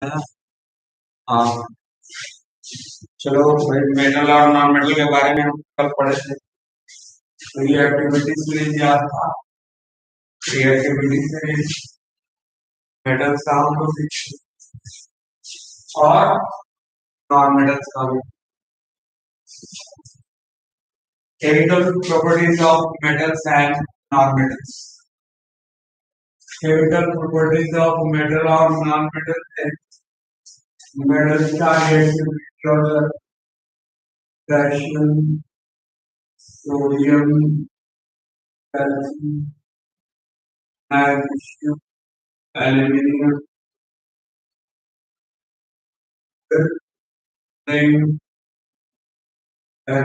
है ना। हाँ, चलो भाई, मेटल और नॉन मेटल के बारे में हम कल पढ़े थे। तो ये एक्टिविटीज के लिए याद था। ये एक्टिविटीज में मेटल्स का हम लोग सीखे और नॉन मेटल्स का भी। Chemical properties of metals and non metals. Chemical properties of metal और नॉन मेटल। मेटल्स का रिएक्टिविटी और calcium, sodium, calcium, magnesium, aluminium, zinc, Fe,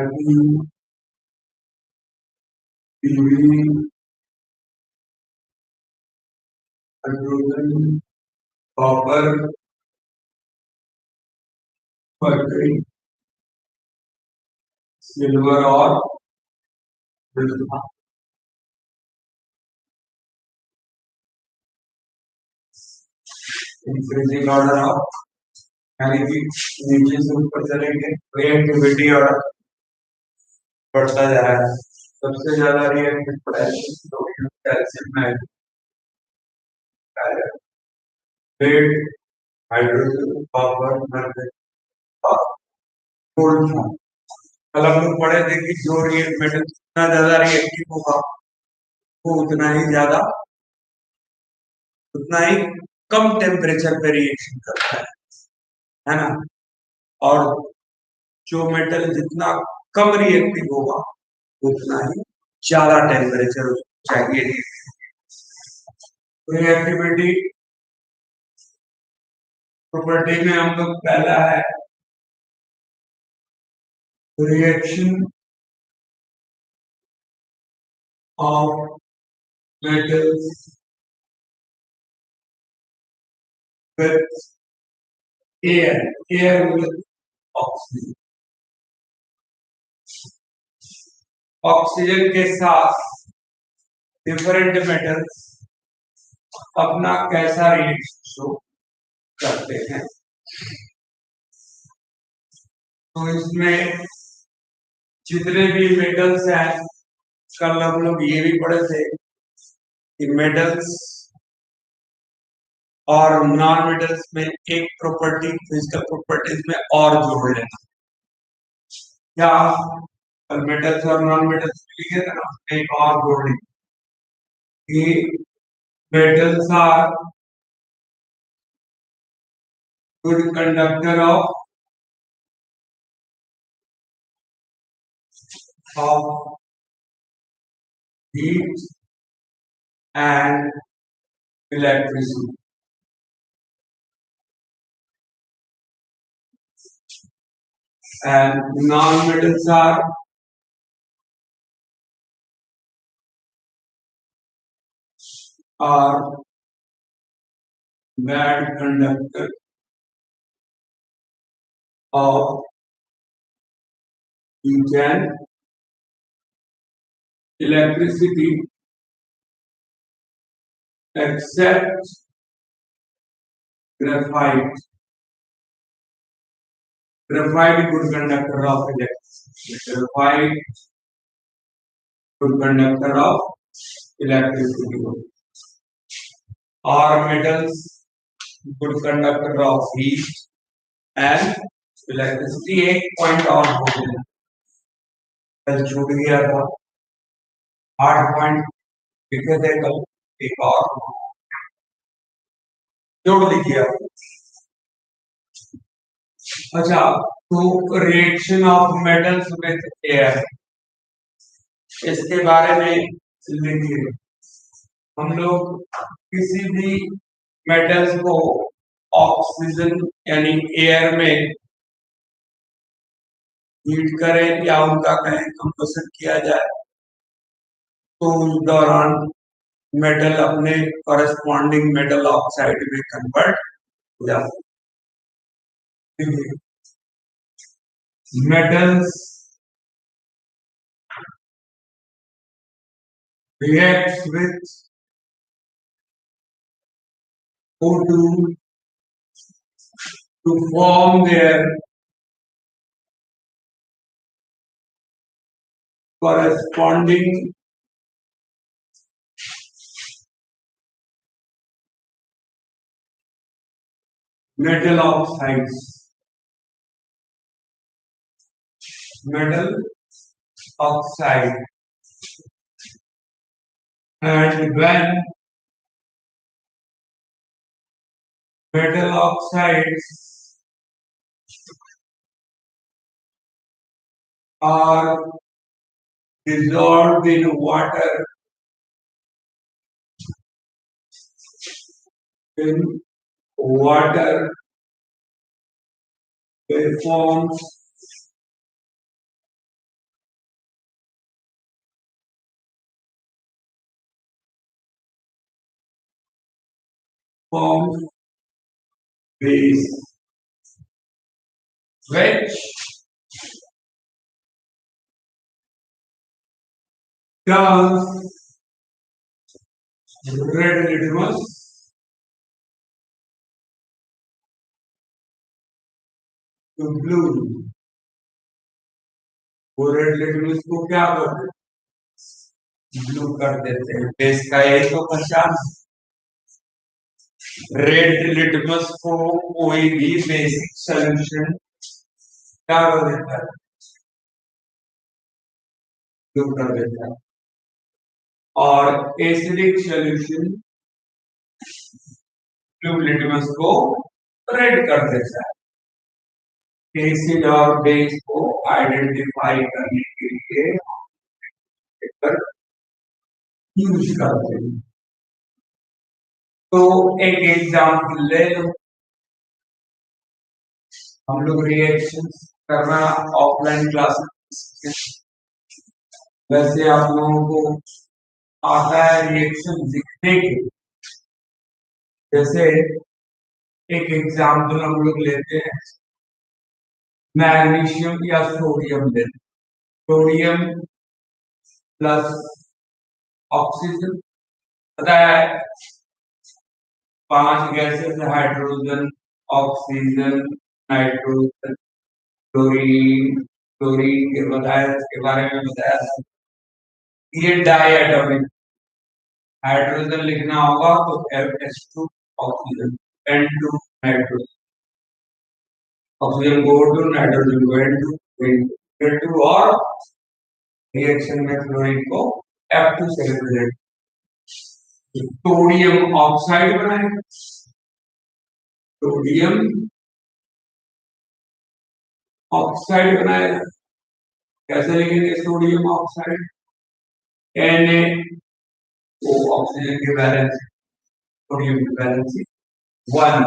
Pb, hydrogen, copper, mercury, silver और बिल्वा। इंक्रीजिंग ऑर्डर ऑफ, यानी कि नीचे से ऊपर चलेंगे रिएक्टिविटी ऑर्डर बढ़ता जा रहा है। सबसे ज्यादा reactive potassium, sodium, calcium, magnesium, lead, hydrogen, copper, mercury और गोल्ड था। कल हम लोग पढ़े थे कि जो रिएक्ट मेटल जितना ज्यादा रिएक्टिव होगा वो उतना ही कम टेम्परेचर पे रिएक्शन करता है ना। और जो मेटल जितना कम रिएक्टिव होगा उतना ही ज्यादा टेम्परेचर चाहिए। रिएक्टिविटी प्रॉपर्टी में हम लोग पहला है reaction of metals with air, air with oxygen. Oxygen के साथ डिफरेंट मेटल्स अपना कैसा रिएक्शन शो करते हैं। तो इसमें जितने भी मेटल्स हैं, कल हम लोग ये भी पढ़े थे कि मेटल्स और नॉन मेटल्स में एक प्रॉपर्टी फिजिकल प्रॉपर्टीज में और जोड़ लेना। क्या कल मेटल्स और नॉन मेटल्स लिखे थे ना, एक और जोड़ लेंगे कि metals are good conductor of heat and electricity. And non-metals are bad conductor of heat and electricity, except graphite. Graphite good conductor of electricity. Graphite good conductor of electricity. Or metals good conductor of heat and electricity. एक point और हो गया, कल छूट गया था। 8 point लिखे थे कल, एक और जोड़ लीजिए आप। अच्छा, तो reaction of metals with air, इसके बारे में लिखिए। हम लोग किसी भी मेटल्स को ऑक्सीजन यानी एयर में हीट करें या उनका कहीं कंप्रेशन किया जाए तो उस दौरान मेटल अपने कॉरेस्पॉन्डिंग मेटल ऑक्साइड में कन्वर्ट हो जाता है। metals reacts with O2 to form their corresponding metal oxides. Metal oxide. And when metal oxides are dissolved in water, in water, they forms base, which turns red litmus to blue. वो red litmus को क्या करते हैं? Blue कर देते हैं। Base का यही तो पहचान। रेड लिटमस को कोई भी बेसिक सोल्यूशन क्या कर देता है? ब्लू कर देता है। और एसिडिक सोल्यूशन ब्लू लिटमस को रेड कर देता है। एसिड और बेस को आइडेंटिफाई करने के लिए यूज करते हैं। तो एक एग्जाम्पल ले लो, हम लोग रिएक्शन करना ऑफलाइन क्लास, वैसे आप लोगों को आता है रिएक्शन लिखने के। जैसे एक एग्जाम्पल हम लोग लेते हैं, मैग्नीशियम या सोडियम लेते, सोडियम प्लस ऑक्सीजन, पता है 5 gases, hydrogen, oxygen, nitrogen, chlorine, chlorine के बताया, इसके बारे में बताया था। ये डाई एटॉमिक, हाइड्रोजन लिखना होगा तो F2 oxygen, N2 nitrogen, oxygen को O2, नाइट्रोजन को N2 और रिएक्शन में क्लोरीन को F2 से रिप्रेजेंट। सोडियम ऑक्साइड बनाए, सोडियम ऑक्साइड बनाएगा। कैसे लिखेंगे सोडियम ऑक्साइड? Na ऑक्सीजन की वैलेंस, सोडियम की वैलेंस 1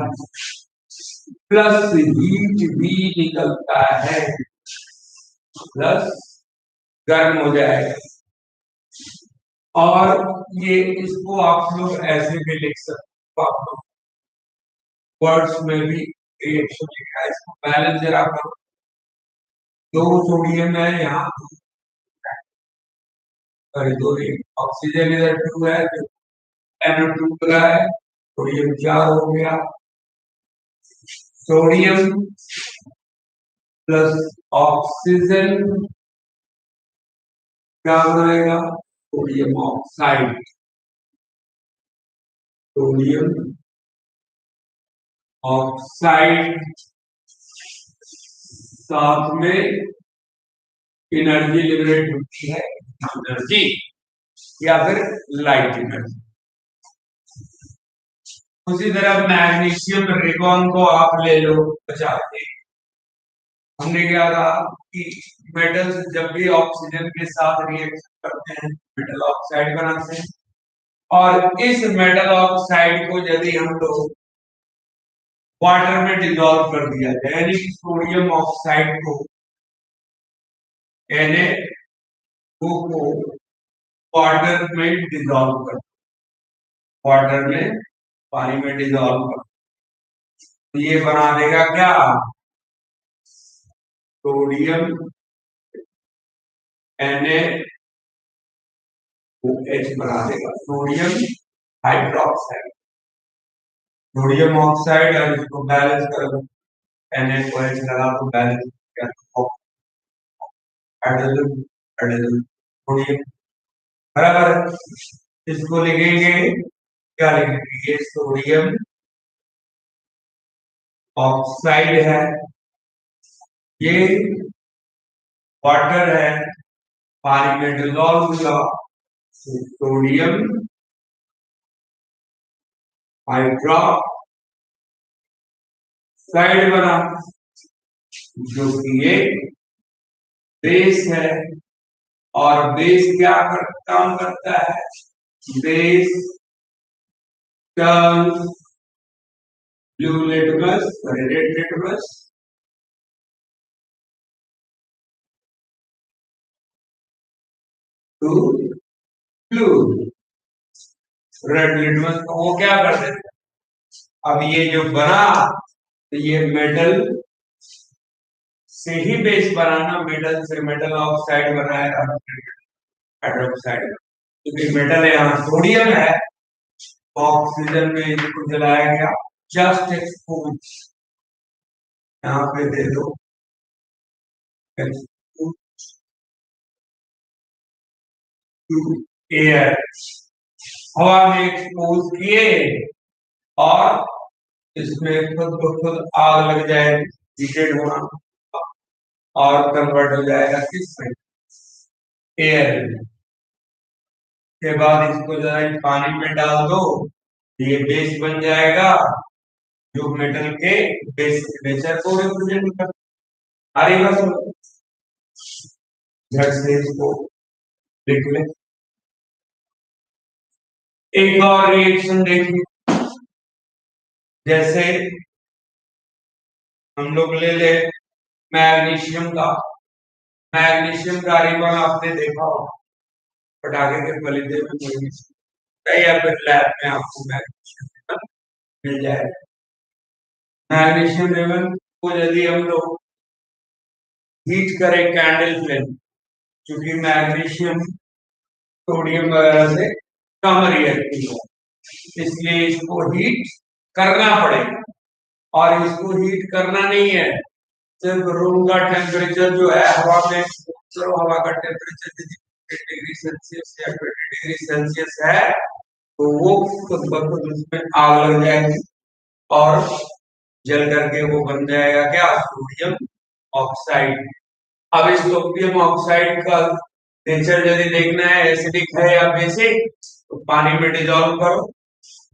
प्लस हीट भी निकलता है, प्लस गर्म हो जाएगा। और ये इसको आप लोग ऐसे भी लिख सकते हो, आप लोग वर्ड्स में भी रिएक्शन लिखा है, इसको बैलेंस जरा करो। 2 सोडियम है यहाँ, दो ऑक्सीजन इधर 2 है, NO2 का है, सोडियम 4 हो गया। सोडियम प्लस ऑक्सीजन क्या बनेगा? Sodium oxide. सोडियम ऑक्साइड साथ में एनर्जी लिबरेट होती है, एनर्जी या फिर लाइट एनर्जी। उसी तरह मैग्नीशियम रेगॉन को आप ले लो, बचा के। हमने क्या कहा कि मेटल्स जब भी ऑक्सीजन के साथ रिएक्शन करते हैं मेटल ऑक्साइड बनाते हैं, और इस मेटल ऑक्साइड को यदि हम लोग वाटर में डिसॉल्व कर दिया जाए, यानी कि सोडियम ऑक्साइड को को वाटर में डिसॉल्व कर, वाटर में पानी में डिसॉल्व कर, तो ये बना देगा क्या? सोडियम NaOH बना देगा, सोडियम हाइड्रोक्साइड, सोडियम ऑक्साइड। और इसको बैलेंस कर NaOH लगा तो बैलेंस हाइड्रोजन हाइड्रोजन सोडियम बराबर। इसको लिखेंगे क्या लिखेंगे, ये सोडियम ऑक्साइड है, ये वाटर है, पानी में डिजोल्व हुआ, सोडियम हाइड्रोक्साइड बना, जो कि ये बेस है। और बेस क्या काम करता है, base turns blue litmus red litmus to blue, red litmus को वो क्या कर देते, अब ये जो बना तो ये मेटल से ही बेस बनाना, मेटल से मेटल ऑक्साइड बना है हाइड्रोक्साइड, क्योंकि मेटल यहाँ सोडियम है, ऑक्सीजन में इसको जलाया गया, जस्ट एक्सपोज यहाँ पे दे दो एक्सपोज टू एयर, हवा में एक्सपोज किए और इसमें खुद ब खुद आग लग जाएगी, हीटेड होना और कन्वर्ट हो जाएगा किसमें, एयर में। के बाद इसको जरा पानी में डाल दो, ये बेस बन जाएगा, जो मेटल के बेसिक नेचर को रिप्रेजेंट कर, अरे बस झट से इसको लिख ले। एक और रिएक्शन देखिए, जैसे हम लोग ले ले मैग्नीशियम का, मैग्नीशियम का रिबन आपने देखा हो पटाखे के फलीदे में मैग्नीशियम, या फिर लैब में आपको मैग्नीशियम मिल जाएगा। मैग्नीशियम रिबन को यदि हम लोग हीट करें कैंडल फ्लेम, क्योंकि मैग्नीशियम सोडियम वगैरह से कम रिएक्टिव है, इसलिए इसको हीट करना पड़ेगा। और इसको हीट करना नहीं है, सिर्फ रूम का टेम्परेचर जो है, हवा में चलो हवा का टेम्परेचर डिग्री सेल्सियस या 20 डिग्री सेल्सियस है, तो वो खुद ब खुद उसमें आग लग जाएगी और जल करके वो बन जाएगा क्या, सोडियम ऑक्साइड। अब इस सोडियम ऑक्साइड का नेचर यदि देखना है एसिडिक है या बेसिक, तो पानी में डिजोल्व करो,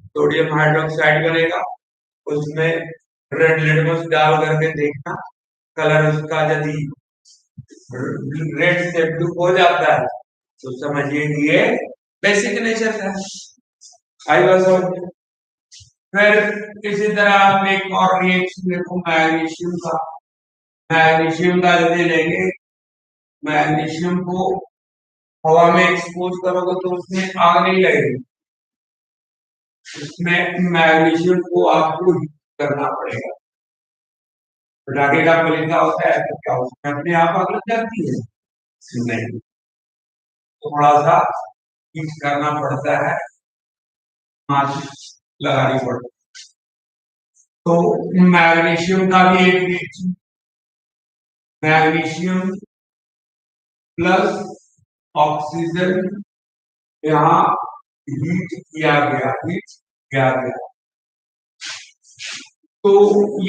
सोडियम हाइड्रोक्साइड बनेगा, उसमें रेड लिटमस डाल करके देखना, कलर उसका यदि रेड से ब्लू हो जाता है तो समझिए कि ये बेसिक नेचर का है। आई बात समझ में? फिर इसी तरह आप एक और रिएक्शन देखो मैग्नीशियम का, मैग्नीशियम का यदि लेंगे, मैग्नीशियम को हवा में एक्सपोज करोगे तो उसमें आग नहीं लगेगी, उसमें मैग्नीशियम को आपको हीट करना पड़ेगा। पटाखे का फलीदा होता है तो क्या उसमें अपने आप आग लग जाती है, नहीं, थोड़ा सा हीट करना पड़ता है, माचिस लगानी पड़ती है। तो मैग्नीशियम का भी एक रिएक्शन, मैग्नीशियम प्लस ऑक्सीजन यहाँ हीट किया गया, हीट किया गया, तो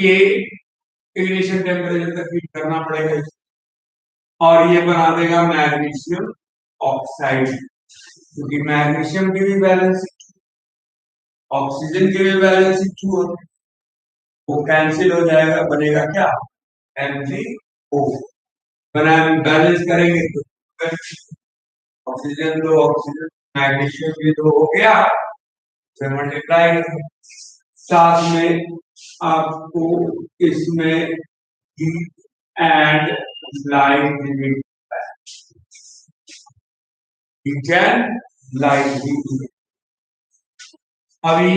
ये इग्निशन टेम्परेचर तक हीट करना पड़ेगा और ये बना देगा मैग्नीशियम ऑक्साइड, क्योंकि मैग्नीशियम की भी बैलेंस ऑक्सीजन की भी बैलेंस टू होती है, वो कैंसिल हो जाएगा, बनेगा क्या, NaO। बना बैलेंस करेंगे तो ऑक्सीजन दो ऑक्सीजन, मैग्नीशियम भी दो हो गया, फिर मल्टीप्लाई साथ में आपको इसमें हीट एंड लाइट भी, हीट एंड लाइट भी। अभी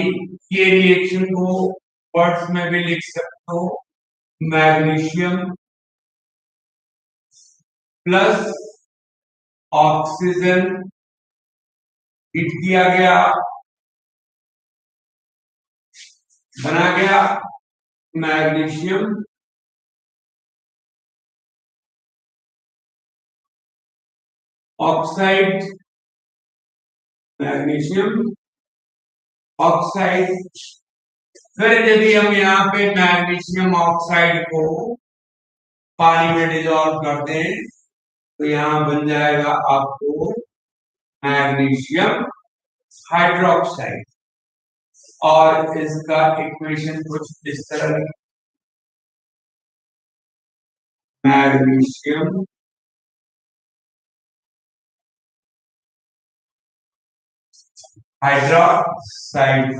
ये रिएक्शन को वर्ड्स में भी लिख सकते हो, मैग्नीशियम प्लस ऑक्सीजन हीट किया गया, बना गया मैग्नीशियम ऑक्साइड मैग्नीशियम ऑक्साइड। फिर यदि हम यहाँ पे मैग्नीशियम ऑक्साइड को पानी में डिजोल्व कर दें तो यहाँ बन जाएगा आपको मैग्नीशियम हाइड्रोक्साइड। और इसका इक्वेशन कुछ इस तरह, मैग्नीशियम हाइड्रोक्साइड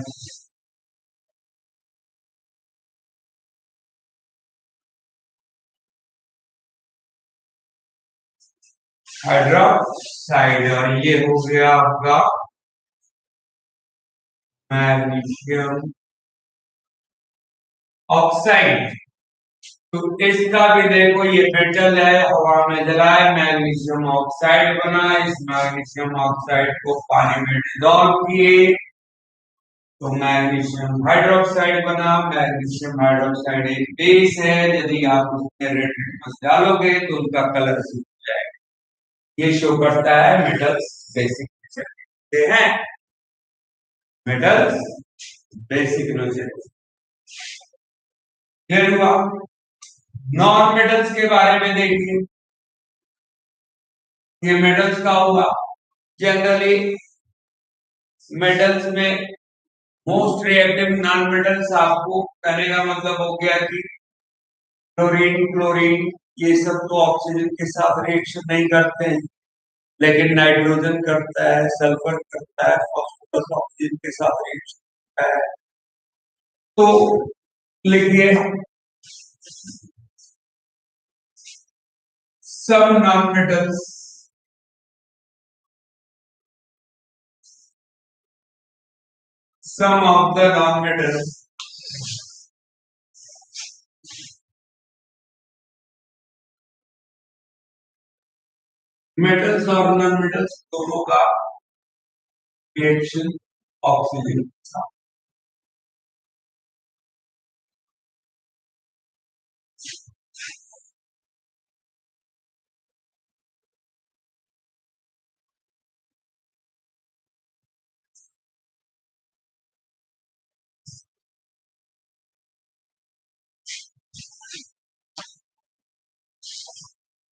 हाइड्रोक्साइड और ये हो गया आपका मैग्नीशियम ऑक्साइड। तो इसका भी देखो ये मेटल है, हवा में जलाए मैग्नीशियम ऑक्साइड बना। इस मैग्नीशियम ऑक्साइड को पानी में डिजोल्व किए तो मैग्नीशियम हाइड्रोक्साइड बना। मैग्नीशियम हाइड्रोक्साइड एक बेस है, यदि आप उसमें रेड लिटमस डालोगे तो उनका कलर सूख जाएगा। ये शो करता है मेटल्स बेसिक नेचर हैं, मेटल्स बेसिक नेचर। क्लियर हुआ? नॉन मेटल्स के बारे में देखिए। ये मेटल्स का होगा जनरली मेटल्स में मोस्ट रिएक्टिव नॉन मेटल्स, आपको कहने का मतलब हो गया कि क्लोरीन क्लोरीन ये सब तो ऑक्सीजन के साथ रिएक्शन नहीं करते हैं, लेकिन नाइट्रोजन करता है, सल्फर करता है, फास्फोरस ऑक्सीजन के साथ रिएक्शन करता है। तो लिखिए सब non metals some of the non-metals metals और नॉन मेटल्स दोनों का रिएक्शन ऑक्सीजन के साथ।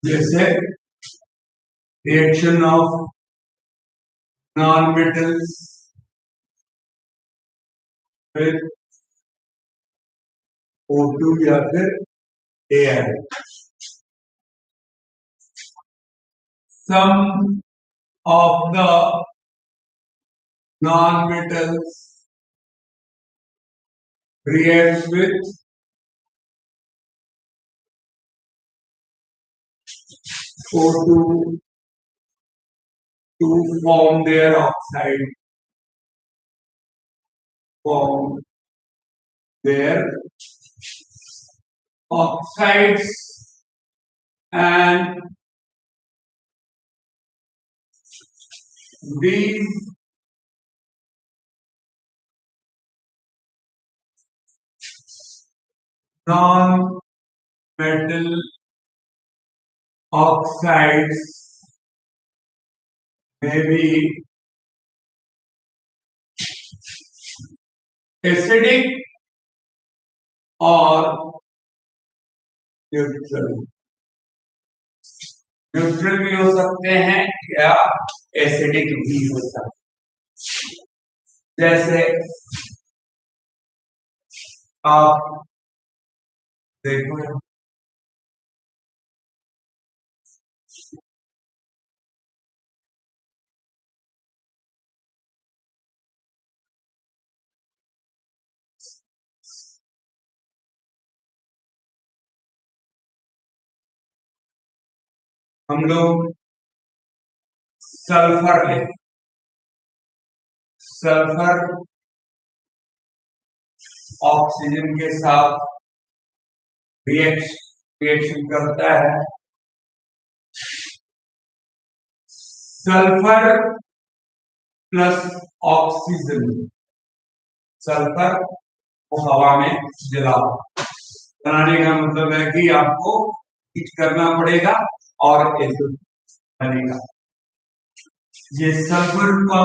जैसे reaction of non metals with O2 या फिर air. Some of the non-metals react with O2 to form their oxide, form their oxides, and these non-metal oxides may be acidic or neutral। Neutral भी हो सकते हैं या acidic भी हो सकते हैं। जैसे आप देखो हम लोग सल्फर ले, सल्फर ऑक्सीजन के साथ रिएक्शन करता है। सल्फर प्लस ऑक्सीजन, सल्फर को हवा में जलाओ। बनाने का मतलब है कि आपको हीट करना पड़ेगा और एसिड बनेगा। ये सल्फर का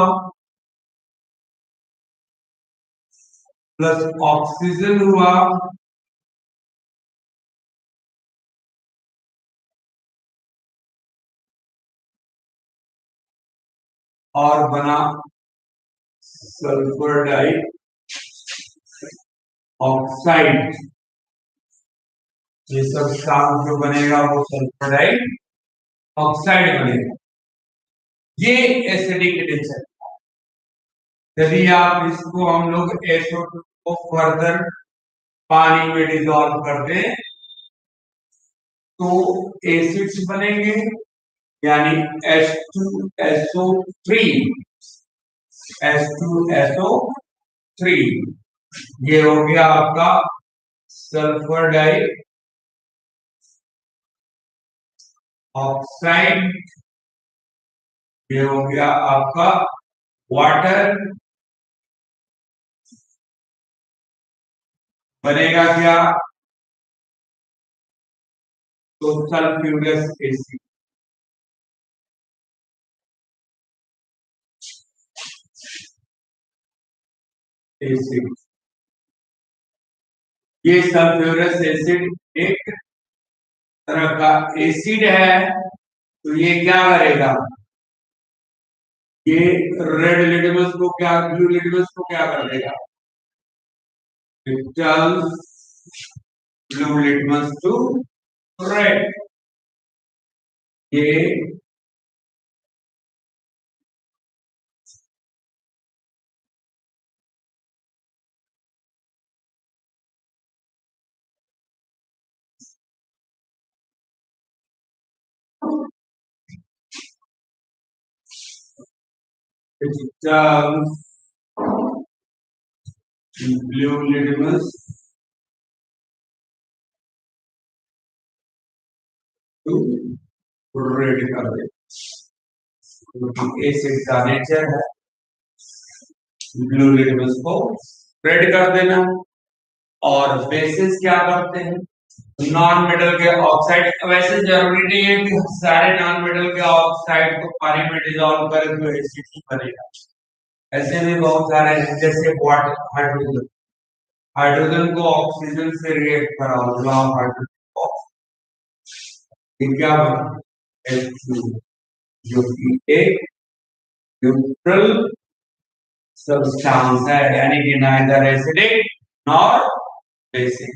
प्लस ऑक्सीजन हुआ और बना सल्फर डाई ऑक्साइड। ये सब काम जो बनेगा वो सल्फर डाई ऑक्साइड बनेगा। ये एसिडिक नेचर। यदि आप इसको हम लोग SO2 को फर्दर पानी में डिजोल्व कर दें तो एसिड्स बनेंगे, यानी H2SO3 H2SO3 ये हो गया आपका सल्फर डाई ऑक्साइड। ये हो गया आपका वाटर। बनेगा क्या? तो सल्फ्यूरस एसिड। एसिड ये सल्फ्यूरस एसिड एक तरह का एसिड है। तो ये क्या करेगा? ये रेड लिटमस को क्या, ब्लू लिटमस को क्या कर देगा? It turns blue litmus to red. ये it turns blue litmus to red कर दे। एसिड का नेचर है ब्लू लिटमस को रेड कर देना। और बेसिस क्या करते हैं? नॉन मेटल के ऑक्साइड। वैसे जरूरी नहीं है कि सारे नॉन मेटल के ऑक्साइड को पानी में डिजोल्व करें तो एसिड ही बनेगा। ऐसे भी बहुत सारे हैं, जैसे वाटर, हाइड्रोजन। हाइड्रोजन को ऑक्सीजन से रिएक्ट कराओ, लॉ ऑफ हाइड्रोजन क्या बना? H2 जो कि एक न्यूट्रल सब्सटेंस है, यानी कि नाइदर एसिडिक नॉर बेसिक।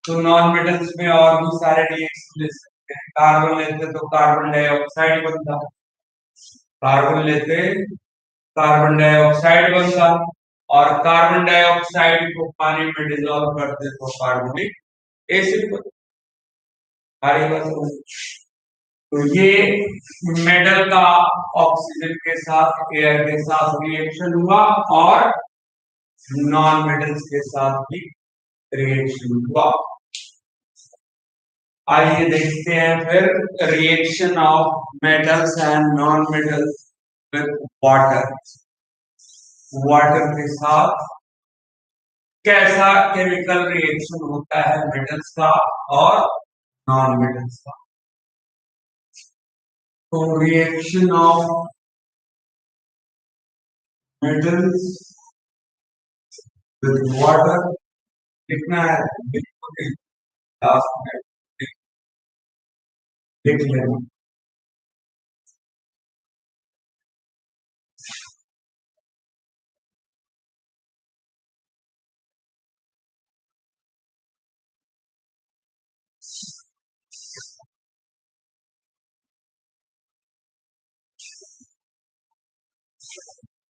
तो नॉन मेटल्स में और भी सारे रिएक्शन ले सकते हैं। कार्बन लेते तो कार्बन डाइऑक्साइड बनता, कार्बन लेते कार्बन डाइऑक्साइड बनता, और कार्बन डाइऑक्साइड को पानी में डिजोल्व करते तो कार्बोनिक एसिड बनता। तो ये मेटल का ऑक्सीजन के साथ, एयर के साथ रिएक्शन हुआ और नॉन मेटल्स के साथ भी रिएक्शन हुआ। आइए देखते हैं फिर reaction of metals and non metals with water. Water के साथ कैसा केमिकल रिएक्शन होता है मेटल्स का और नॉन मेटल्स का। तो reaction of metals with water लिखना है, बिल्कुल लास्ट में लिख लेना।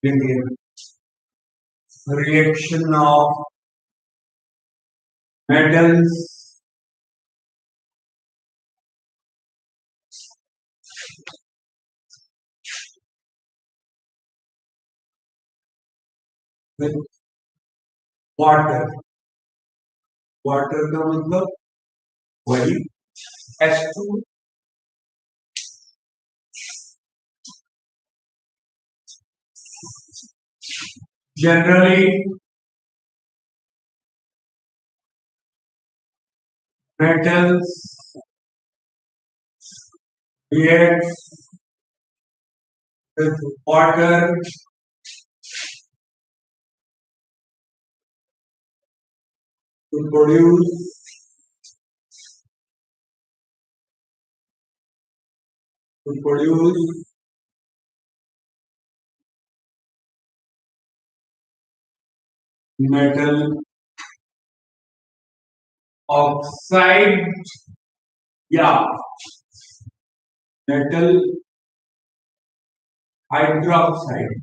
देखिए reaction of metals with water। Water का मतलब वही H2। Generally metals react with water to produce metal oxide या metal hydroxide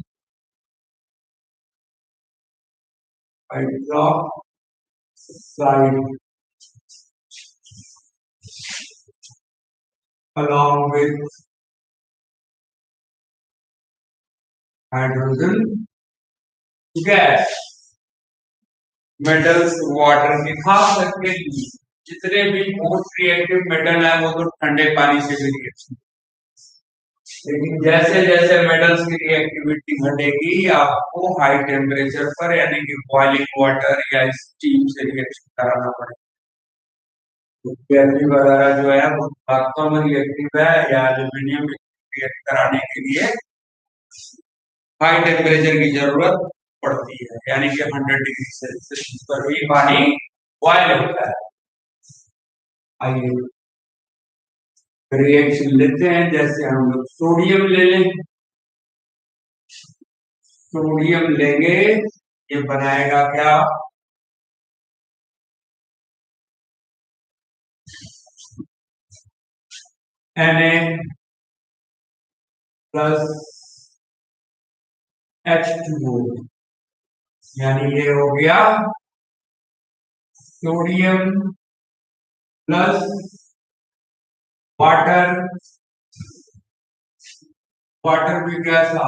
along with hydrogen gas metals water के खास करके जितने भी मोस्ट रिएक्टिव मेटल है वो तो ठंडे पानी से भी रिएक्शन, लेकिन जैसे जैसे मेटल्स की रिएक्टिविटी घटेगी आपको हाई टेम्परेचर पर यानी कि बॉइलिंग वाटर या स्टीम से रिएक्शन कराना पड़ेगा। तो गैस वगैरह जो है वो वास्तव में रिएक्टिव है या एल्यूमिनियम रिएक्ट कराने के लिए हाई टेम्परेचर की जरूरत पड़ती है, यानी कि 100 डिग्री सेल्सियस पर भी पानी बॉयल होता है। आइए रिएक्शन लेते हैं, जैसे हम लोग सोडियम ले लें, सोडियम लेंगे ये बनाएगा क्या, Na प्लस H2O, यानी ये हो गया सोडियम प्लस वाटर, वाटर भी कैसा,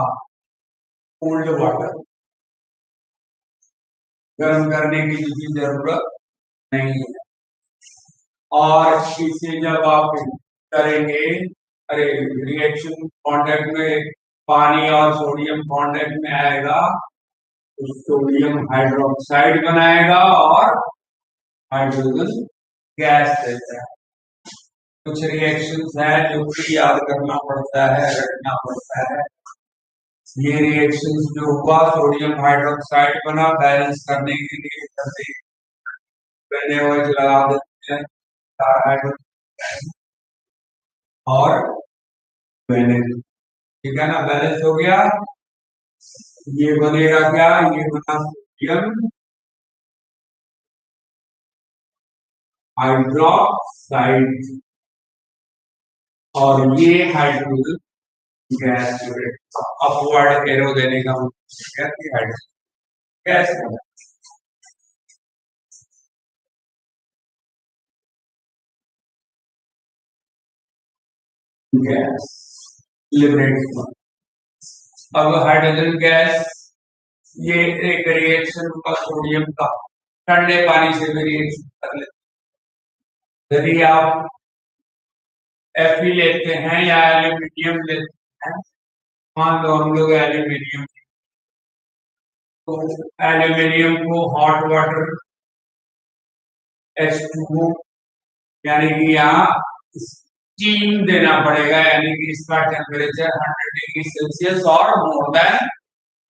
कोल्ड वाटर, गर्म करने की जरूरत नहीं है। और इसे जब आप करेंगे, अरे रिएक्शन कांटेक्ट में पानी और सोडियम कांटेक्ट में आएगा तो सोडियम हाइड्रोक्साइड बनाएगा और हाइड्रोजन गैस देता है। कुछ रिएक्शंस है जो कि याद करना पड़ता है, रखना पड़ता है। ये रिएक्शंस जो हुआ सोडियम हाइड्रोक्साइड बना, बैलेंस करने के लिए लगा देते हैं और ठीक है ना, बैलेंस हो गया। ये बनेगा क्या, ये बना सोडियम हाइड्रोक्साइड और ये हाइड्रोजन गैस जो है अपवर्ड एरो देने का मतलब हाइड्रोजन गैस गैस लिबरेट। अब हाइड्रोजन गैस ये एक रिएक्शन का सोडियम का ठंडे पानी से भी रिएक्शन कर लेते। यदि आप Fe लेते हैं या एल्यूमिनियम लेते हैं, मान लो हम लोग एल्यूमिनियम, तो एल्यूमिनियम को हॉट वाटर H2O यानी कि यहाँ स्टीम देना पड़ेगा, यानी कि इसका टेम्परेचर 100 डिग्री सेल्सियस और मोर देन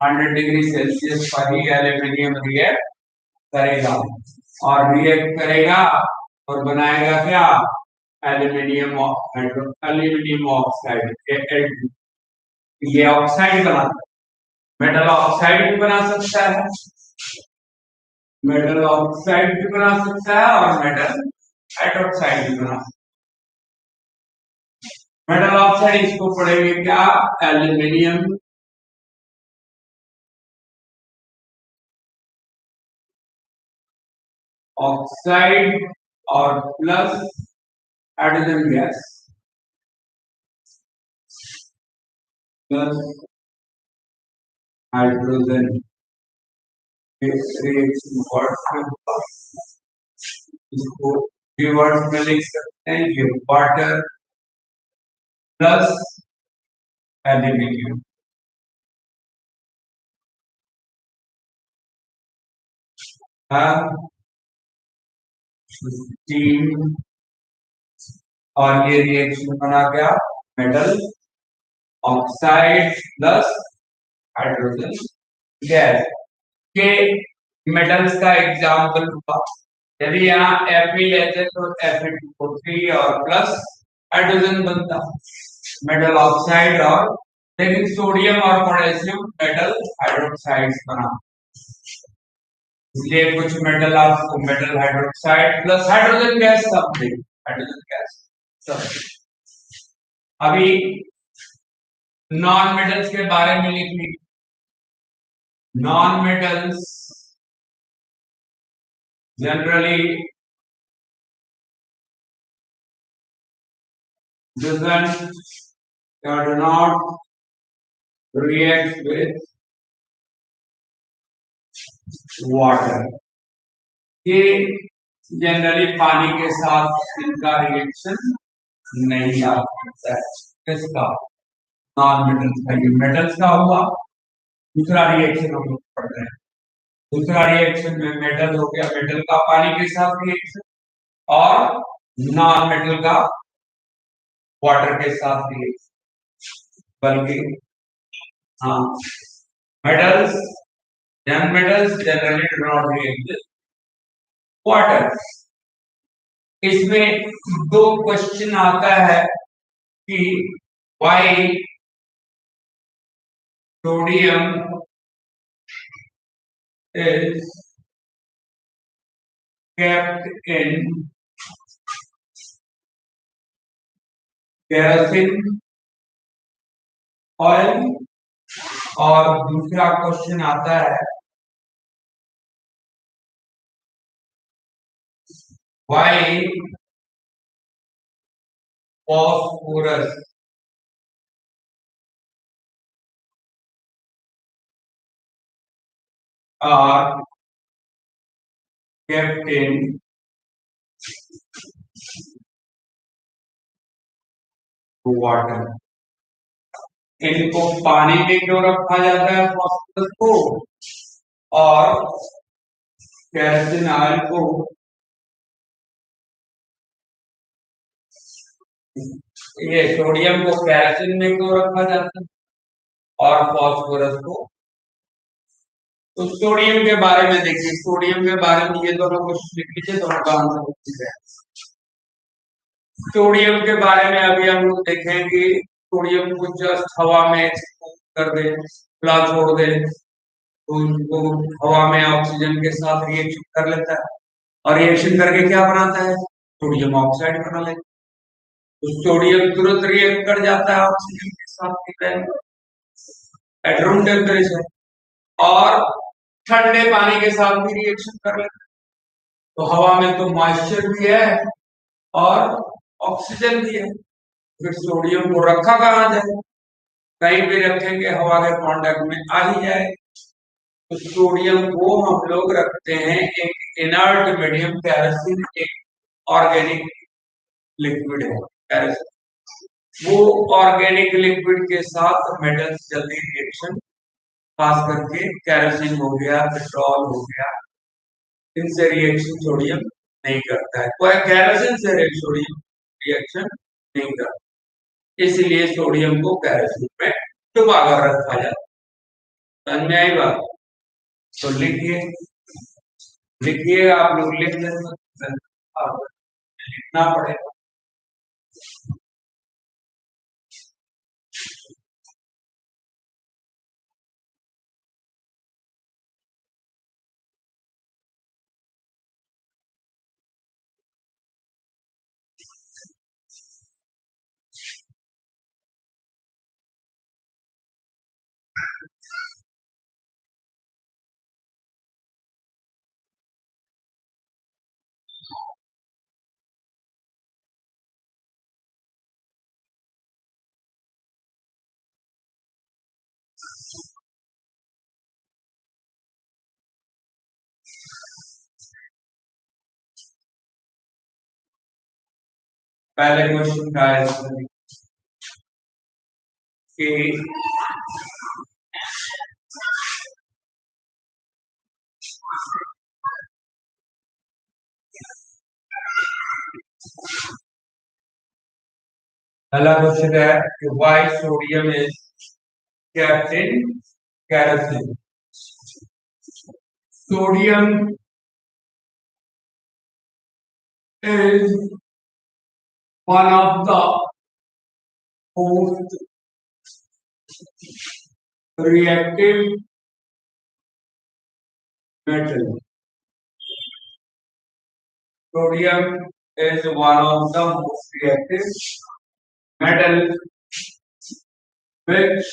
100 डिग्री सेल्सियस पर ही एल्यूमिनियम रिएक्ट करेगा और रिएक्ट करेगा और बनाएगा क्या, एल्यूमिनियम ऑक्साइड। ये ऑक्साइड बनाता है, मेटल ऑक्साइड भी बना सकता है, मेटल ऑक्साइड भी बना सकता है और मेटल हाइड्रोक्साइड भी बना सकता है। मेटल ऑक्साइड इसको पढ़ेंगे क्या, एल्यूमिनियम ऑक्साइड और plus hydrogen gas plus hydrogen reaction इसको रिवर्स में लिख सकते हैं, ये वाटर प्लस एल्यूमिनियम स्टीम और ये रिएक्शन बना गया metal oxide plus hydrogen gas के मेटल्स का एग्जाम्पल हुआ। यदि यहाँ Fe लेते तो Fe2O3 और प्लस हाइड्रोजन बनता मेटल ऑक्साइड, और लेकिन सोडियम और पोटेशियम मेटल हाइड्रोक्साइड्स बना, इसलिए कुछ मेटल आपको metal hydroxide plus hydrogen gas सब देंगे, हाइड्रोजन गैस सब। अभी नॉन मेटल्स के बारे में लिखिए। Non metals generally doesn't or do not react with water। ये जनरली पानी के साथ इनका रिएक्शन नहीं आ सकता है। किसका? नॉन मेटल्स का। ये मेटल्स का हुआ दूसरा रिएक्शन हम लोग पढ़ रहे हैं। दूसरा रिएक्शन में मेटल हो गया, मेटल का पानी के साथ रिएक्शन, और नॉन मेटल का वाटर के साथ रिएक्शन। बल्कि हाँ, metals generally do not react with water. इसमें दो क्वेश्चन आता है कि why sodium is kept in kerosene oil, और दूसरा क्वेश्चन आता है why phosphorus are kept in water। इनको पानी में क्यों रखा जाता है फॉस्फोरस को, और केरोसिन ऑयल को ये सोडियम को केरोसिन में क्यों रखा जाता है और फॉस्फोरस को? तो सोडियम के बारे में देखिए, सोडियम के बारे में ये दोनों क्वेश्चन लिख लीजिए, दोनों का आंसर है। सोडियम के बारे में अभी हम लोग देखेंगे। सोडियम को जस्ट हवा में कर दे, खुला छोड़ दे, तो उनको हवा में ऑक्सीजन के साथ रिएक्शन कर लेता है, और रिएक्शन करके क्या बनाता है? सोडियम ऑक्साइड बना लेता है। तो सोडियम तुरंत रिएक्ट कर जाता है ऑक्सीजन के साथ एट रूम टेम्परेचर, और ठंडे पानी के साथ भी रिएक्शन कर लेता है। तो हवा में तो मॉइस्चर भी है और ऑक्सीजन भी है, फिर सोडियम को रखा कहाँ जाए? कहीं भी रखेंगे हवा के कांटेक्ट में आ ही जाए। तो सोडियम को हम लोग रखते हैं एक इनर्ट मीडियम, केरोसिन एक ऑर्गेनिक लिक्विड है केरोसिन। वो ऑर्गेनिक लिक्विड के साथ मेटल्स जल्दी रिएक्शन, खास करके केरोसिन हो गया, पेट्रोल हो गया, इनसे रिएक्शन सोडियम नहीं करता है। कोई केरोसिन से सोडियम रिएक्शन नहीं करता, इसलिए सोडियम को केरोसिन में डुबा कर रखा जाता है। समझ में आई बात? तो लिखिए, लिखिए आप लोग लिख लेते, लिखना पड़ेगा। पहले क्वेश्चन का आंसर कि पहला क्वेश्चन है कि why sodium is kept in kerosene. Sodium is one of the most reactive metal. Sodium is one of the most reactive metal which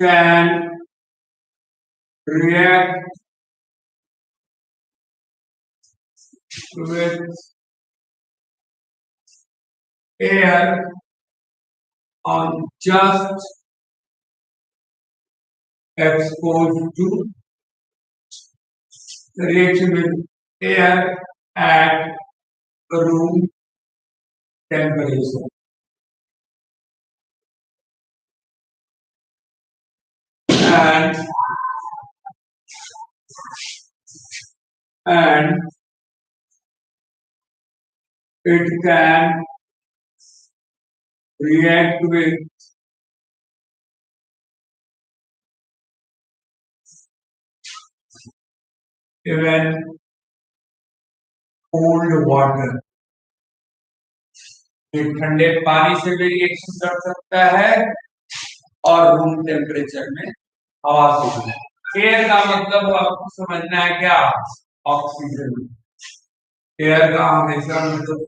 can react with air on just exposed to reaction with air at room temperature. And and it can react with even cold water. ये ठंडे पानी से भी reaction कर सकता है और room temperature में हवा से भी। एयर का मतलब आपको समझना है क्या? ऑक्सीजन। एयर का हमेशा मतलब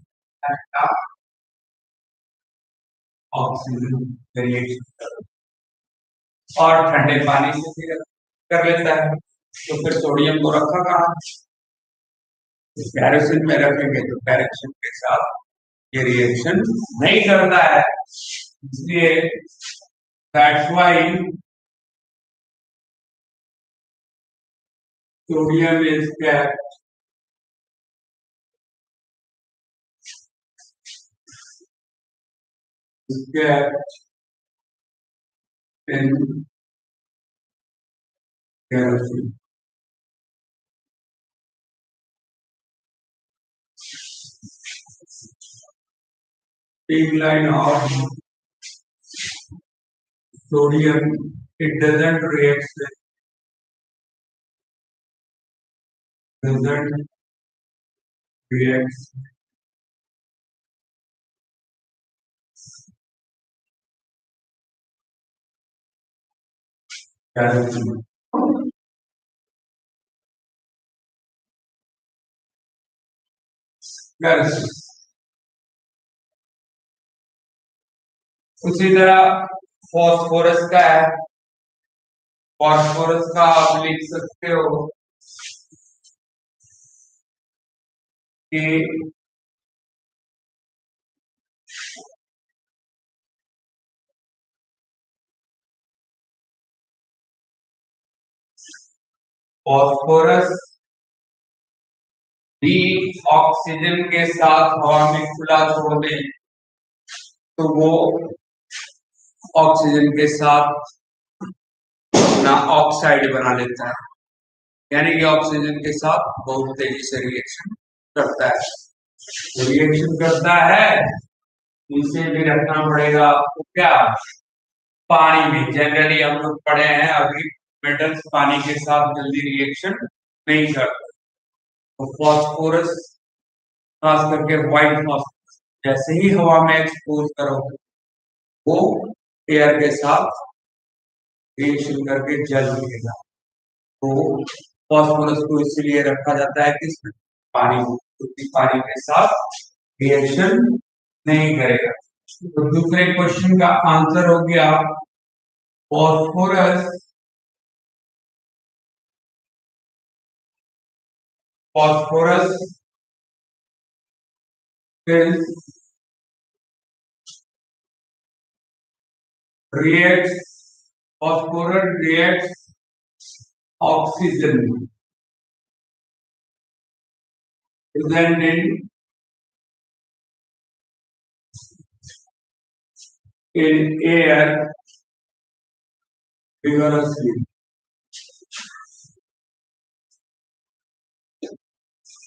ऑक्सीजन रिएक्शन और ठंडे पानी से भी कर लेता है। तो फिर सोडियम को रखा कहाँ? कैरोसिन में रखेंगे तो कैरोसिन के साथ ये रिएक्शन नहीं करता है, इसलिए that's why sodium is kept in kerosene. Big line of sodium, it doesn't react doesn't react kerosene. Kerosene. उसी तरह फॉस्फोरस का है। फॉस्फोरस का आप लिख सकते हो कि फॉस्फोरस भी ऑक्सीजन के साथ हवा में खुला छोड़ दे तो वो ऑक्सीजन के साथ अपना ऑक्साइड बना लेता है, यानी कि ऑक्सीजन के साथ बहुत तेजी से रिएक्शन करता है। रिएक्शन करता है इसे भी रखना पड़ेगा आपको क्या? पानी में। जनरली हम लोग पढ़े हैं अभी मेटल्स पानी के साथ जल्दी रिएक्शन नहीं करते। तो फॉस्फोरस, खास करके व्हाइट फॉस्फोरस, जैसे ही हवा में एक्सपोज करोगे वो एयर के साथ रिएक्शन करके जल उठेगा। तो फॉस्फोरस को इसलिए रखा जाता है किसमें? पानी में, क्योंकि पानी के साथ रिएक्शन नहीं करेगा। तो दूसरे क्वेश्चन का आंसर हो गया phosphorus phosphorus is reacts phosphorus reacts oxygen present in air vigorously.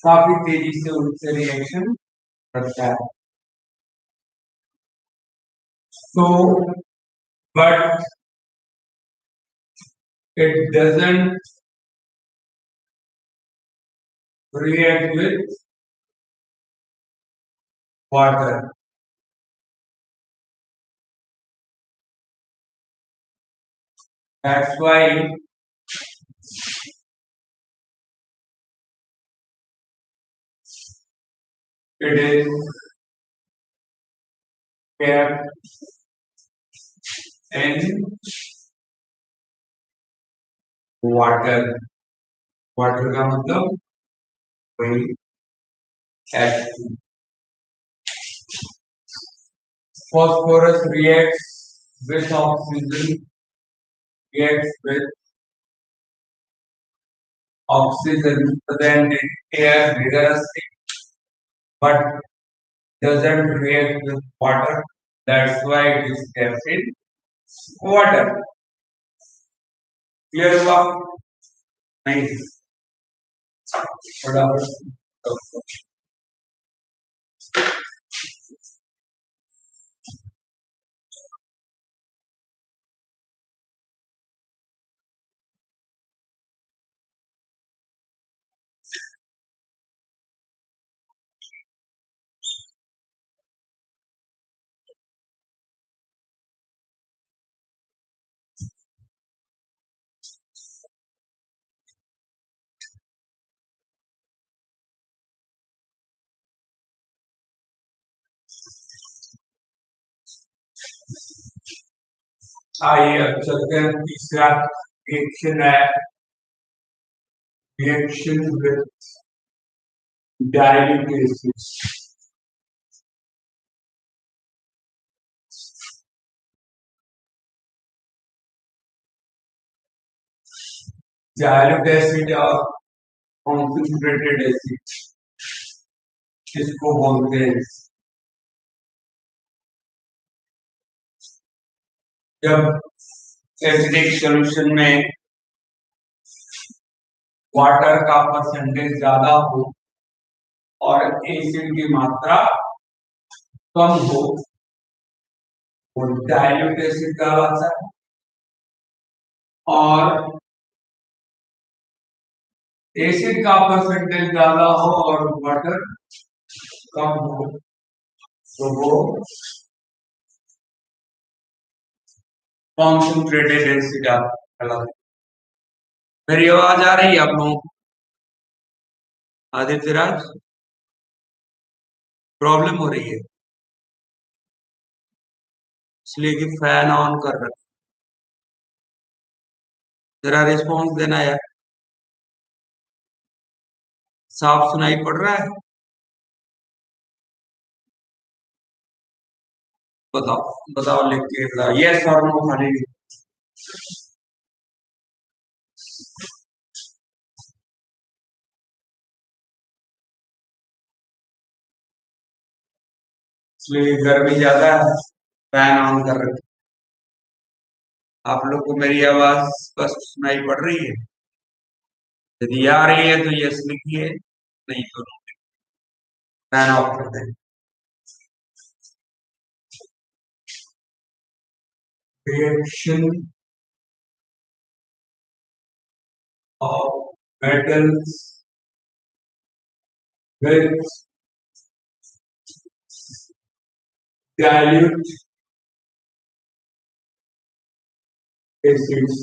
काफी तेजी से उनसे रिएक्शन करता है। So, but it doesn't react with water. That's why it is kept in water. Water का मतलब वही H2. Phosphorus reacts with oxygen, reacts with oxygen present in air vigorously, but doesn't react with water. That's why it is kept in water. Clear हुआ? नहीं फटाफट आइए अब चलते हैं तीसरा रिएक्शन है reaction with dilute acid dilute acid और कॉन्सेंट्रेटेड एसिड इसको बोलते हैं जब एसिडिक सॉल्यूशन में वाटर का परसेंटेज ज्यादा हो और एसिड की मात्रा कम हो वो डाइल्यूट एसिड कहलाता है और एसिड का परसेंटेज ज्यादा हो और वाटर कम हो तो वो कॉन्सेंट्रेटेड एसिड कहलाता है। मेरी आवाज आ रही है आप लोगों को? आदित्य राज प्रॉब्लम हो रही है इसलिए कि फैन ऑन कर रहा है। जरा रिस्पॉन्स देना यार। साफ सुनाई पड़ रहा है? बताओ बताओ लिख के यस और नो खाली इसलिए गर्मी ज्यादा है फैन ऑन कर रखे। आप लोग को मेरी आवाज स्पष्ट सुनाई पड़ रही है? यदि आ रही है तो यस लिखिए नहीं तो फैन ऑफ कर दें। Reaction of metals with dilute acids.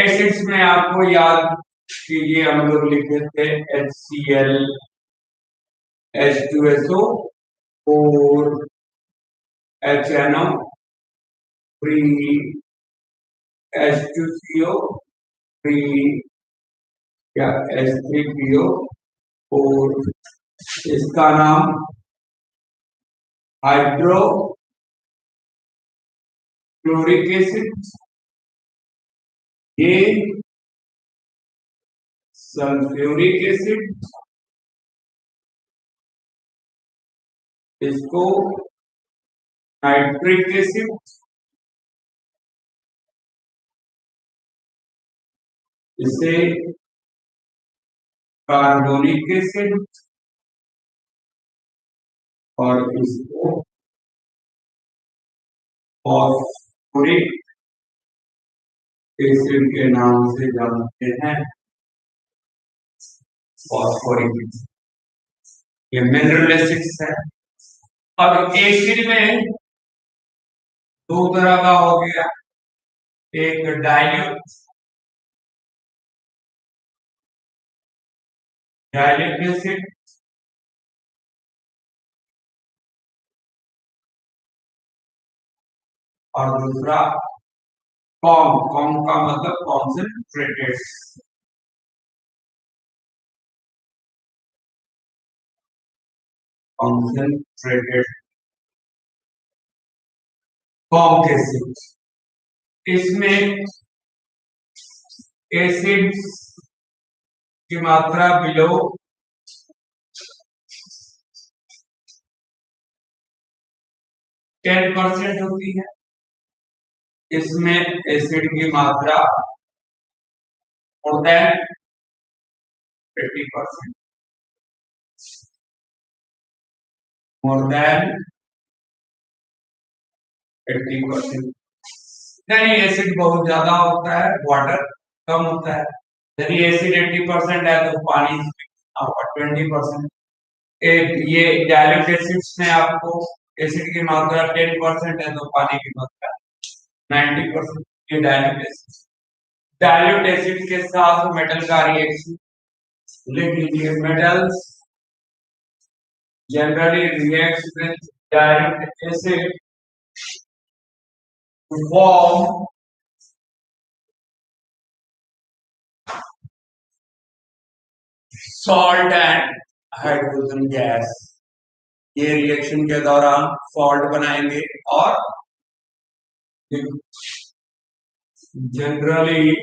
Acids में आपको याद कीजिए हम लोग लिखे थे HCl H2SO 4 HNO 3 H2CO 3 या H3PO 4 इसका नाम हाइड्रो क्लोरिक एसिड ये सल्फ्यूरिक एसिड इसको नाइट्रिक एसिड इसे कार्बोनिक एसिड और इसको फॉस्फोरिक एसिड के नाम से जानते हैं। फॉस्फोरिक एसिड ये मिनरल एसिड्स है। अब एसिड में दो तरह का हो गया, एक डाइल्यूट एसिड और दूसरा कॉम का मतलब कॉन्सेंट्रेटेड। कॉन्सेंट्रेटेड कॉम एसिड, इसमें एसिड्स की मात्रा बिलो 10% होती है। इसमें एसिड की मात्रा मोर देन 80%, मोर देन 80%। यानी एसिड बहुत ज्यादा होता है, वाटर कम होता है। यदि एसिड 80% है तो पानी 20%। ये डाइल्यूट एसिड्स में आपको एसिड की मात्रा 10% है तो पानी की मात्रा 90%। ये डाइल्यूट एसिड, डाइल्यूट एसिड के साथ मेटल का रिएक्शन लिख लीजिए। Metals generally reacts with dilute acid to form salt and hydrogen gas. ये रिएक्शन के दौरान सॉल्ट बनाएंगे और generally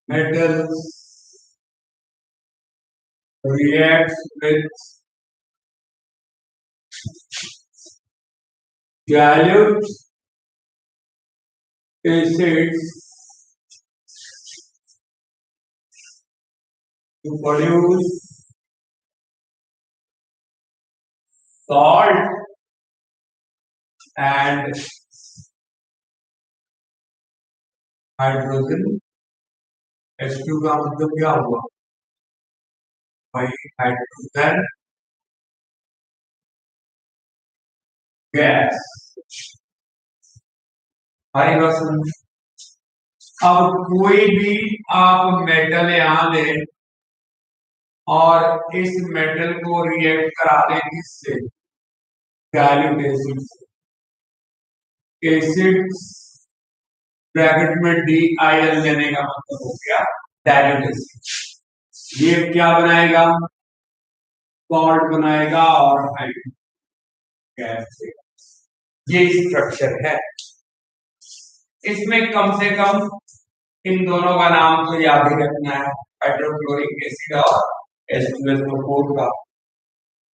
metals reacts with dilute acids to produce salt and hydrogen. H2 का मतलब क्या हुआ भाई? Hydrogen gas. हमारी बात सुन। अब कोई भी आप मेटल यहां ले और इस मेटल को रिएक्ट करा दें किससे? डाइल्यूट एसिड से। एसिड ब्रैकेट में DIL लेने का मतलब हो गया डाइल्यूट एसिड। ये क्या बनाएगा? सॉल्ट बनाएगा और हाइड्रोजन गैस। ये स्ट्रक्चर है। इसमें कम से कम इन दोनों का नाम तो याद ही रखना है, हाइड्रोक्लोरिक एसिड और H2SO4 का।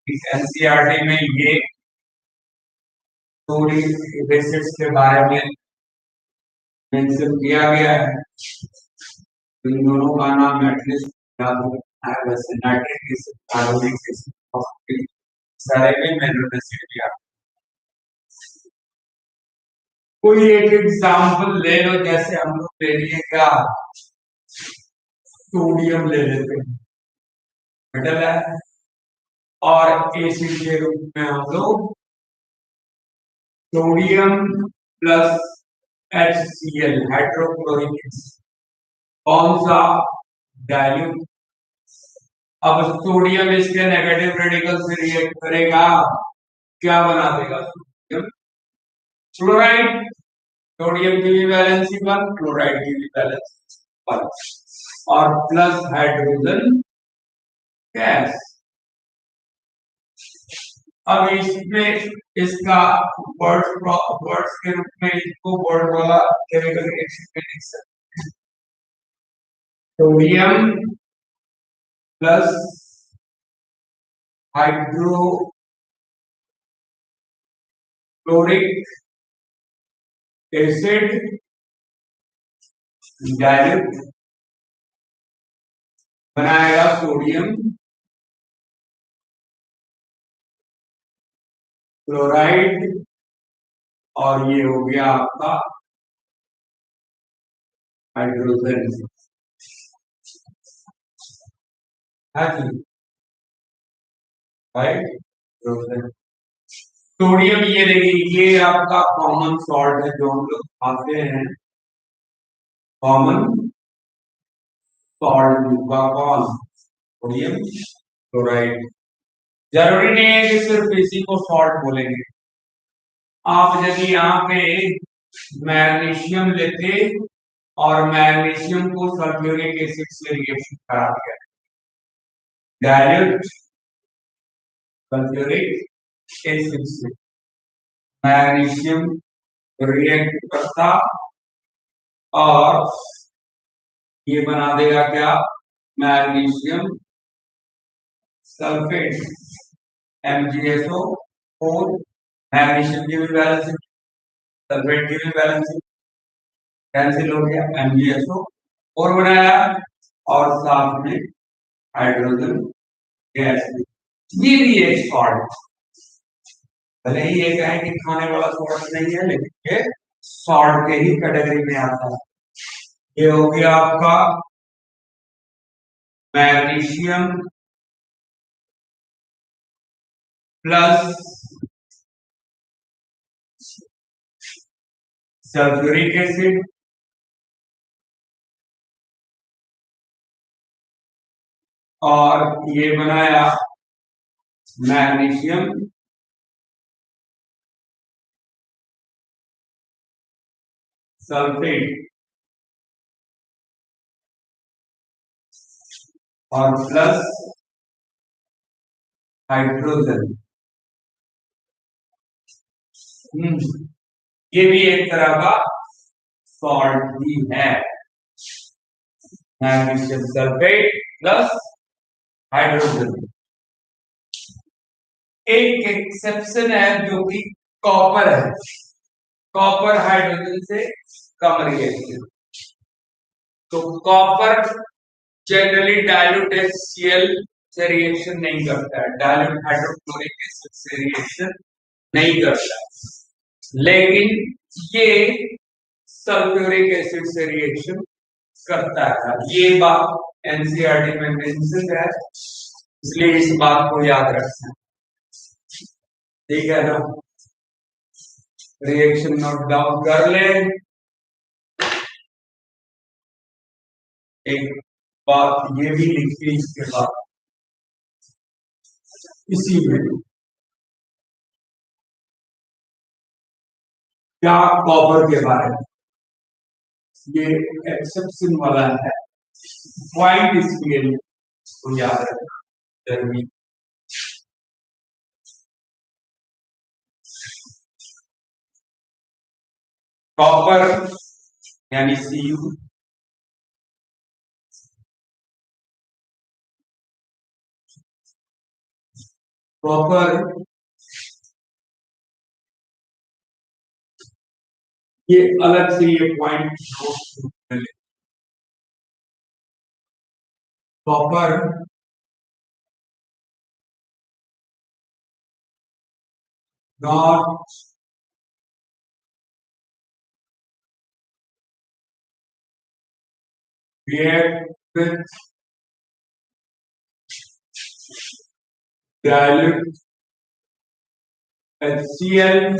इस एनसीईआरटी में ये थोड़ी एसिड्स के बारे में मेंशन किया गया है। इन दोनों का नाम एटलीस्ट याद रखना है। वैसे nitric acid, carbonic acid, phosphoric सारे में मिनरल एसिड किया। कोई एक एग्जांपल ले लो, जैसे हम लोग ले लिए क्या, सोडियम ले लेते हैं, मेटल है और एसिड के रूप में हम लोग sodium plus HCl hydrochloric acid. कौन सा? डाइल्यूट। अब सोडियम इसके नेगेटिव रेडिकल से रिएक्ट करेगा, क्या बना देगा? Sodium chloride. सोडियम की भी वैलेंसी 1, क्लोराइड की भी वैलेंसी 1 और प्लस हाइड्रोजन गैस। अब इसमें इसका वर्ड्स के रूप में इसको वर्ड वाला केमिकल रिएक्शन में लिख सकते हैं। Sodium plus hydrochloric acid dilute बनाएगा सोडियम क्लोराइड, और ये हो गया आपका हाइड्रोजन। हाँ जी, हाइड्रोजन। सोडियम, ये देखिए ये आपका कॉमन सॉल्ट है जो हम लोग खाते हैं, कॉमन सॉल्ट का कौन, सोडियम क्लोराइड। जरूरी नहीं है कि सिर्फ इसी को सॉल्ट बोलेंगे। आप यदि यहाँ पे मैग्नीशियम लेते और मैग्नीशियम को सल्फ्यूरिक एसिड से रिएक्शन करा दिया, डायल्यूट सल्फ्यूरिक एसिड से मैग्नीशियम रिएक्ट करता और ये बना देगा क्या, मैग्नीशियम सल्फेट, MgSO4। मैग्नीशियम की भी वैलेंसी, सल्फेट की भी वैलेंसी कैंसिल हो गया, MgSO4 बनाया, और साथ में हाइड्रोजन गैस। ये भी एक सॉल्ट, भले ही ये कहें कि खाने वाला सॉल्ट नहीं है, लेकिन ये सॉल्ट के ही कैटेगरी में आता है। ये हो गया आपका मैग्नीशियम प्लस सल्फ्यूरिक एसिड, और ये बनाया मैग्नीशियम सल्फेट, और प्लस हाइड्रोजन। ये भी एक तरह का सॉल्ट ही है, मैग्नीशियम सल्फेट प्लस हाइड्रोजन। एक एक्सेप्शन है जो कि कॉपर है, कॉपर हाइड्रोजन से कम रिएक्शन। तो कॉपर जनरली डाइल्यूट HCl से रिएक्शन नहीं करता है, डाइल्यूट हाइड्रोक्लोरिक एसिड से रिएक्शन नहीं करता है, लेकिन ये सल्फ्यूरिक एसिड से रिएक्शन करता है। ये बात एनसीईआरटी में मेंशन है, इसलिए इस बात को याद रखना, ठीक है ना। रिएक्शन नोट डाउन कर ले। एक बात ये भी लिखी इसके बाद इसी में, क्या कॉपर के बारे में, ये एक्सेप्शन वाला है, पॉइंट इसके लिए तो याद रखना जरूरी। कॉपर यानी Cu, कॉपर ये अलग से ये point, copper not react with dilute HCl,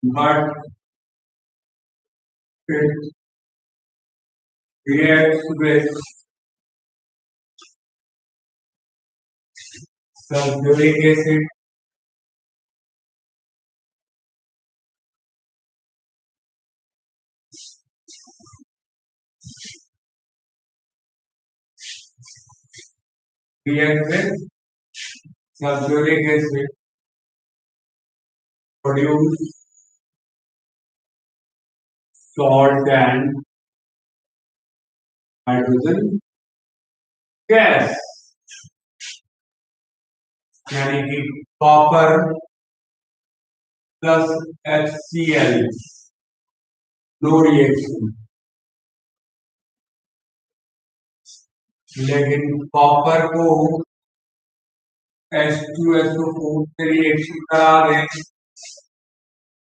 but it reacts with sulfuric acid, react with sulfuric acid, produce salt and hydrogen gas, यानी कि copper plus HCl, no reaction, लेकिन कॉपर को H2SO4 से reaction करा रहे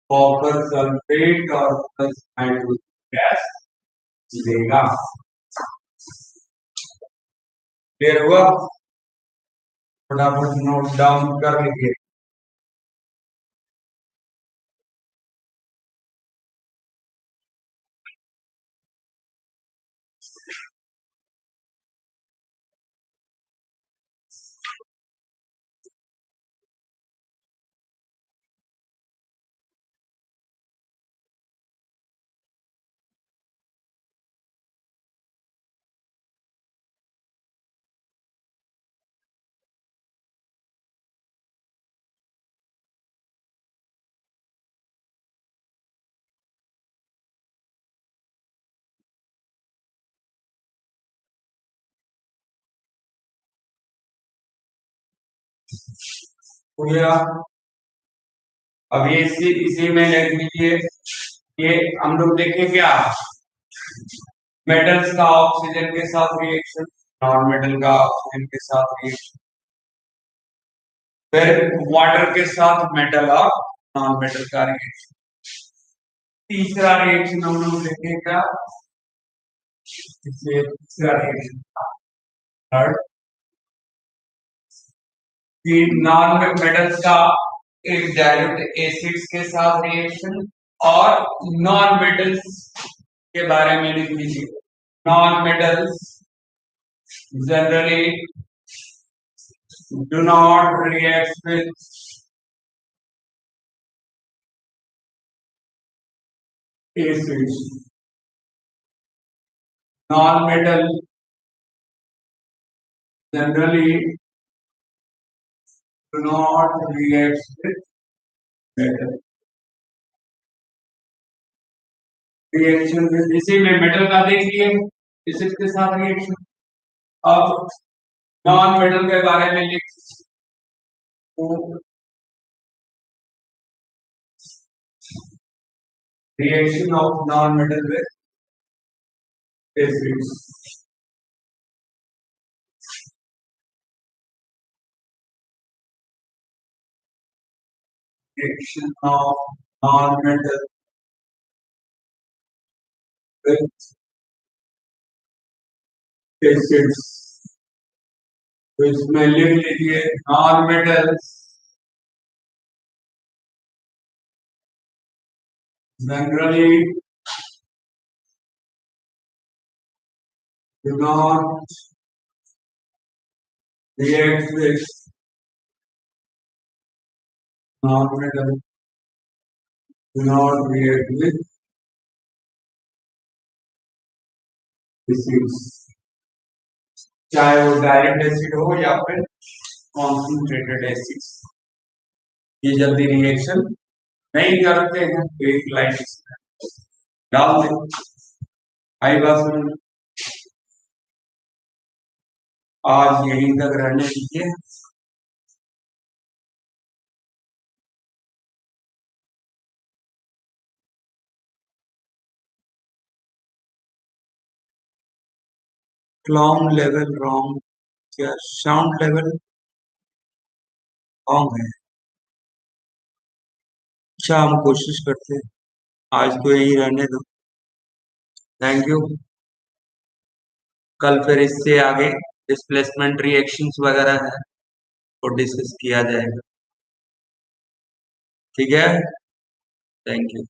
कॉपर सल्फेट और plus hydrogen gas देगा। फिर हुआ, फटाफट नोट डाउन कर लीजिए। हो गया। अब ये इसी में लिख लीजिए। ये हम लोग देखें क्या, मेटल्स का ऑक्सीजन के साथ रिएक्शन, नॉन मेटल का ऑक्सीजन के साथ रिएक्शन, फिर वाटर के साथ मेटल और नॉन मेटल का रिएक्शन। तीसरा रिएक्शन हम लोग देखेगा, तीसरा रिएक्शन थर्ड, कि नॉन मेटल्स का एक डायरेक्ट एसिड्स के साथ रिएक्शन, और नॉन मेटल्स के बारे में लिख लीजिए। Non metals generally do not react with acids. Non-metal generally do not react with metal. Reaction इसी में मेटल का देखिए, एसिड के साथ रिएक्शन। अब नॉन मेटल के बारे में लिख, reaction of non metal with acids. Reaction of non-metal with acids. तो इसमें लिख लीजिए, non metals generally do not react with non-metal, do not react with acids, चाहे वो डायरेक्ट एसिड हो या फिर कॉन्सेंट्रेटेड एसिड्स। ये जल्दी रिएक्शन नहीं करते हैं, एक लाइन डाल दें। आई बस आज यहीं तक रहने दीजिए। क्लाउन लेवल रॉन्ग, क्या साउंड लेवल रॉन्ग है? अच्छा, हम कोशिश करते हैं, आज तो यहीं रहने दो। Thank you. कल फिर इससे आगे डिस्प्लेसमेंट रिएक्शंस वगैरह है वो डिस्कस किया जाएगा। ठीक है, थैंक यू।